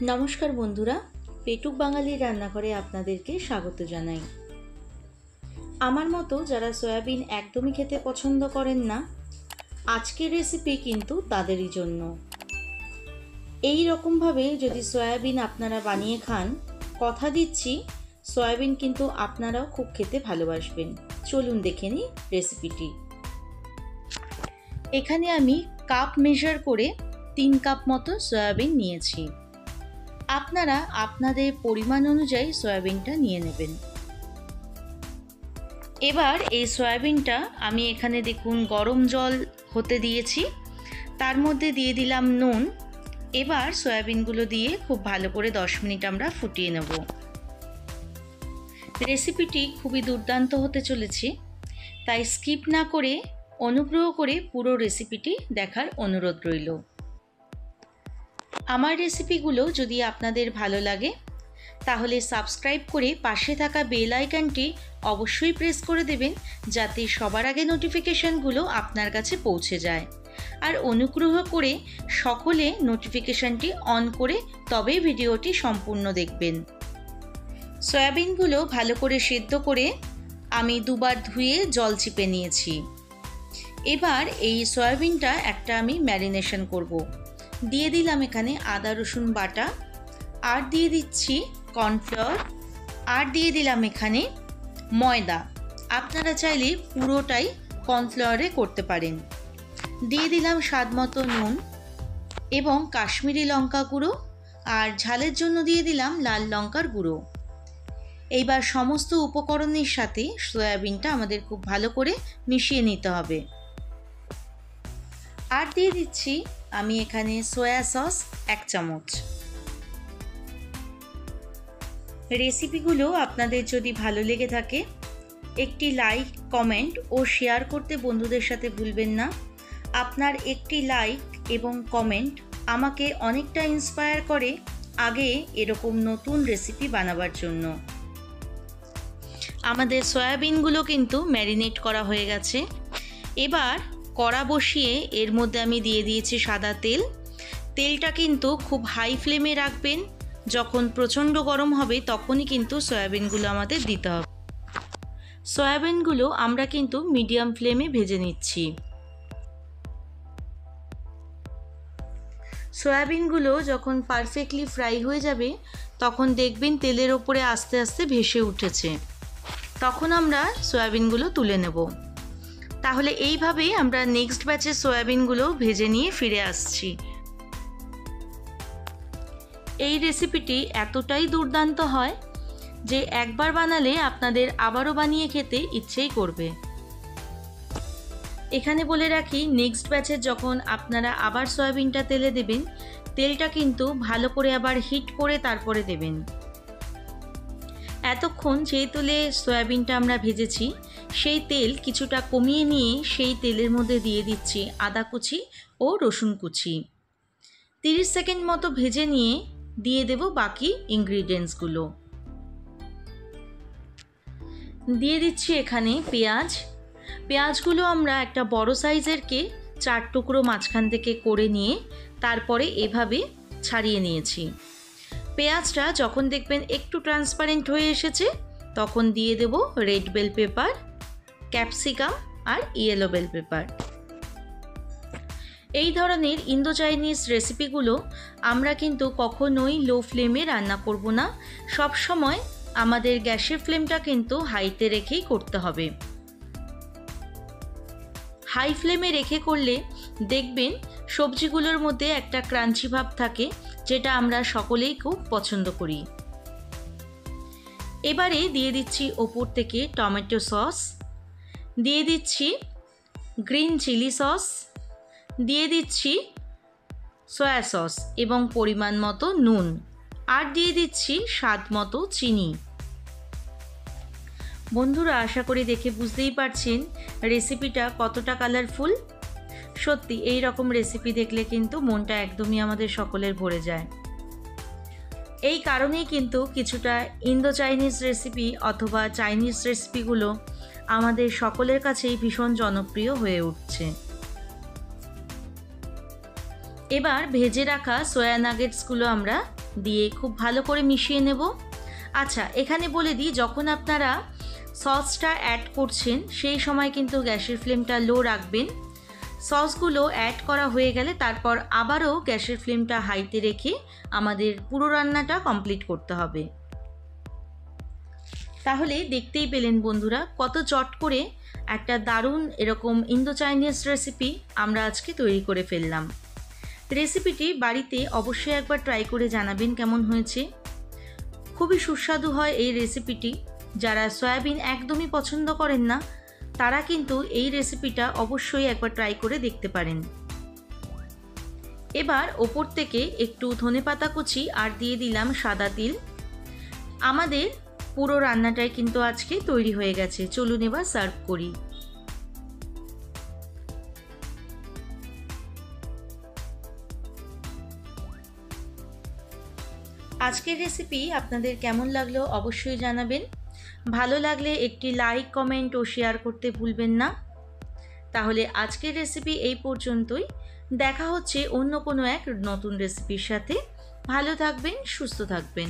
নমস্কার বন্ধুরা, পেটুক বাঙালির রান্নাঘরে আপনাদেরকে স্বাগত জানাই। আমার মতো যারা সয়াবিন একদমই খেতে পছন্দ করেন না, আজকের রেসিপি কিন্তু তাদেরই জন্য। এই রকমভাবে যদি সয়াবিন আপনারা বানিয়ে খান, কথা দিচ্ছি সয়াবিন কিন্তু আপনারাও খুব খেতে ভালোবাসবেন। চলুন দেখে নিই রেসিপিটি। এখানে আমি কাপ মেজার করে 3 কাপ মতো সয়াবিন নিয়েছি। আপনারা আপনাদের পরিমাণ অনুযায়ী সয়াবিনটা নিয়ে নেবেন। এবার এই সয়াবিনটা আমি এখানে দেখুন গরম জল হতে দিয়েছি, তার মধ্যে দিয়ে দিলাম নুন। এবার সয়াবিনগুলো দিয়ে খুব ভালো করে 10 মিনিট আমরা ফুটিয়ে নেব। রেসিপিটি খুবই দুর্দান্ত হতে চলেছে, তাই স্কিপ না করে অনুগ্রহ করে পুরো রেসিপিটি দেখার অনুরোধ রইল। আমার রেসিপিগুলো যদি আপনাদের ভালো লাগে তাহলে সাবস্ক্রাইব করে পাশে থাকা বেল আইকনটি অবশ্যই প্রেস করে দেবেন, যাতে সবার আগে নোটিফিকেশানগুলো আপনার কাছে পৌঁছে যায়। আর অনুগ্রহ করে সকলে নোটিফিকেশানটি অন করে তবে ভিডিওটি সম্পূর্ণ দেখবেন। সয়াবিনগুলো ভালো করে সেদ্ধ করে আমি দুবার ধুয়ে জল চিপে নিয়েছি। এবার এই সয়াবিনটা একটা আমি ম্যারিনেশন করব। দিয়ে দিলাম এখানে আদা রসুন বাটা, আর দিয়ে দিচ্ছি কর্নফ্লাওয়ার, আর দিয়ে দিলাম এখানে ময়দা। আপনারা চাইলে পুরোটাই কর্নফ্লাওয়ারে করতে পারেন। দিয়ে দিলাম স্বাদ মতো নুন এবং কাশ্মীরি লঙ্কা গুঁড়ো, আর ঝালের জন্য দিয়ে দিলাম লাল লঙ্কার গুঁড়ো। এইবার সমস্ত উপকরণের সাথে সয়াবিনটা আমাদের খুব ভালো করে মিশিয়ে নিতে হবে। আর দিয়ে দিচ্ছি আমি এখানে সয়া সস 1 চামচ। রেসিপিগুলো আপনাদের যদি ভালো লেগে থাকে একটি লাইক, কমেন্ট ও শেয়ার করতে বন্ধুদের সাথে ভুলবেন না। আপনার একটি লাইক এবং কমেন্ট আমাকে অনেকটা ইন্সপায়ার করে আগে এরকম নতুন রেসিপি বানাবার জন্য। আমাদের সয়াবিনগুলো কিন্তু ম্যারিনেট করা হয়ে গেছে। এবার কড়া বসিয়ে এর মধ্যে আমি দিয়ে দিয়েছি সাদা তেল। তেলটা কিন্তু খুব হাই ফ্লেমে রাখবেন, যখন প্রচণ্ড গরম হবে তখনই কিন্তু সয়াবিনগুলো আমাদের দিতে হবে। সয়াবিনগুলো আমরা কিন্তু মিডিয়াম ফ্লেমে ভেজে নিচ্ছি। সয়াবিনগুলো যখন পারফেক্টলি ফ্রাই হয়ে যাবে তখন দেখবেন তেলের ওপরে আস্তে আস্তে ভেসে উঠেছে, তখন আমরা সয়াবিনগুলো তুলে নেব। তাহলে এইভাবেই আমরা নেক্সট ব্যাচের সয়াবিনগুলো ভেজে নিয়ে ফিরে আসছি। এই রেসিপিটি এতটাই দুর্দান্ত হয় যে একবার বানালে আপনাদের আবারও বানিয়ে খেতে ইচ্ছেই করবে। এখানে বলে রাখি, নেক্সট ব্যাচের যখন আপনারা আবার সয়াবিনটা তেলে দেবেন, তেলটা কিন্তু ভালো করে আবার হিট করে তারপরে দেবেন। এতক্ষণ যে তেলে সয়াবিনটা আমরা ভেজেছি সেই তেল কিছুটা কমিয়ে নিয়ে সেই তেলের মধ্যে দিয়ে দিচ্ছি আদা কুচি ও রসুন কুচি। 30 সেকেন্ড মতো ভেজে নিয়ে দিয়ে দেব বাকি ইনগ্রিডিয়েন্টসগুলো। দিয়ে দিচ্ছি এখানে পেঁয়াজ। পেঁয়াজগুলো আমরা একটা বড় সাইজেরকে 4 টুকরো মাঝখান থেকে করে নিয়ে তারপরে এভাবে ছাড়িয়ে নিয়েছি। পেঁয়াজটা যখন দেখবেন একটু ট্রান্সপারেন্ট হয়ে এসেছে তখন দিয়ে দেব রেড বেল পেপার, ক্যাপসিকাম আর ইয়েলো বেল পেপার। এই ধরনের ইন্দো চাইনিজ রেসিপিগুলো আমরা কিন্তু কখনোই লো ফ্লেমে রান্না করব না। সব সময় আমাদের গ্যাসের ফ্লেমটা কিন্তু হাইতে রেখেই করতে হবে। হাই ফ্লেমে রেখে করলে দেখবেন সবজিগুলোর মধ্যে একটা ক্রাঞ্চি ভাব থাকে, যেটা আমরা সকলেই খুব পছন্দ করি। এবারে দিয়ে দিচ্ছি ওপর থেকে টমেটো সস, দিয়ে দিচ্ছি গ্রিন চিলি সস, দিয়ে দিচ্ছি সয়া সস এবং পরিমাণ মতো নুন, আর দিয়ে দিচ্ছি স্বাদ মতো চিনি। বন্ধুরা, আশা করি দেখে বুঝতেই পারছেন রেসিপিটা কতটা কালারফুল। সত্যি এই রকম রেসিপি দেখলে কিন্তু মনটা একদমই আমাদের সকলের ভরে যায়। এই কারণেই কিন্তু কিছুটা ইন্দো চাইনিজ রেসিপি অথবা চাইনিজ রেসিপিগুলো আমাদের সকলের কাছেই ভীষণ জনপ্রিয় হয়ে উঠছে। এবার ভেজে রাখা সয়া নাগেটসগুলো আমরা দিয়ে খুব ভালো করে মিশিয়ে নেব। আচ্ছা, এখানে বলে দিই, যখন আপনারা সসটা অ্যাড করছেন সেই সময় কিন্তু গ্যাসের ফ্লেমটা লো রাখবেন। সসগুলো অ্যাড করা হয়ে গেলে তারপর আবারও গ্যাসের ফ্লেমটা হাইতে রেখে আমাদের পুরো রান্নাটা কমপ্লিট করতে হবে। তাহলে দেখতেই পেলেন বন্ধুরা, কত চট করে একটা দারুণ এরকম ইন্দো চাইনিজ রেসিপি আমরা আজকে তৈরি করে ফেললাম। রেসিপিটি বাড়িতে অবশ্যই একবার ট্রাই করে জানাবেন কেমন হয়েছে। খুবই সুস্বাদু হয় এই রেসিপিটি। যারা সয়াবিন একদমই পছন্দ করেন না তারা কিন্তু এই রেসিপিটা অবশ্যই একবার ট্রাই করে দেখতে পারেন। এবার ওপর থেকে একটু ধনেপাতা কুচি আর দিয়ে দিলাম সাদা তিল। আমাদের পুরো রান্নাটাই কিন্তু আজকে তৈরি হয়ে গেছে। চলুন এবার সার্ভ করি। আজকের রেসিপি আপনাদের কেমন লাগলো অবশ্যই জানাবেন। ভালো লাগলে একটি লাইক, কমেন্ট ও শেয়ার করতে ভুলবেন না। তাহলে আজকের রেসিপি এই পর্যন্তই। দেখা হচ্ছে অন্য কোনো এক নতুন রেসিপির সাথে। ভালো থাকবেন, সুস্থ থাকবেন।